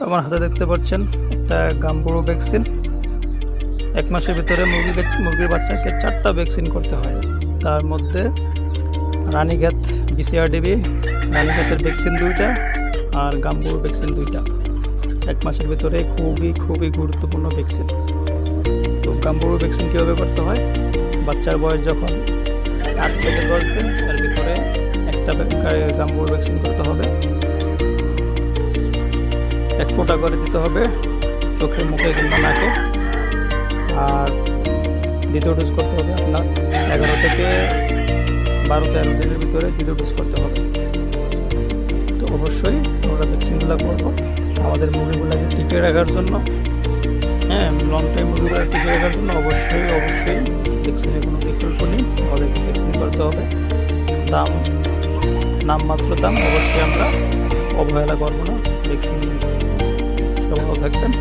আমার হাতে দেখতে পাচ্ছেন একটা গাম্বুরো ভ্যাকসিন। 1 মাসের ভিতরে মুরগির বাচ্চাকে 4টা ভ্যাকসিন করতে হয়। তার মধ্যে রানীক্ষেত BCRDB রানীক্ষেতের ভ্যাকসিন 2টা আর গাম্বুরো ভ্যাকসিন 2টা। 1 মাসের ভিতরে খুবই গুরুত্বপূর্ণ ভ্যাকসিন। তো গাম্বুরো ভ্যাকসিন কীভাবে করতে হয়? বাচ্চার বয়স যখন 8 থেকে 10 দিন, এর ভিতরে একটা গাম্বুরো ভ্যাকসিন করতে হবে। 1 ফোঁটা করে দিতে হবে চোখে, মুখে কিংবা নাকে। আর দ্বিতীয় ডোজ করতে হবে আপনার 11 থেকে 12-13 দিনের ভিতরে দ্বিতীয় ডোজ করতে হবে। তো অবশ্যই আমরা ভ্যাকসিনগুলো করবো আমাদের মুরগিগুলোকে টিকে রাখার জন্য। লং টাইম মুরগিগুলো টিকে রাখার জন্য অবশ্যই ভ্যাকসিনের কোনো বিকল্প নেই, আমাদেরকে ভ্যাকসিন করতে হবে। নামমাত্র দাম, অবশ্যই আমরা অবহেলা করবো না ভ্যাকসিন। সবাই ভালো থাকবেন।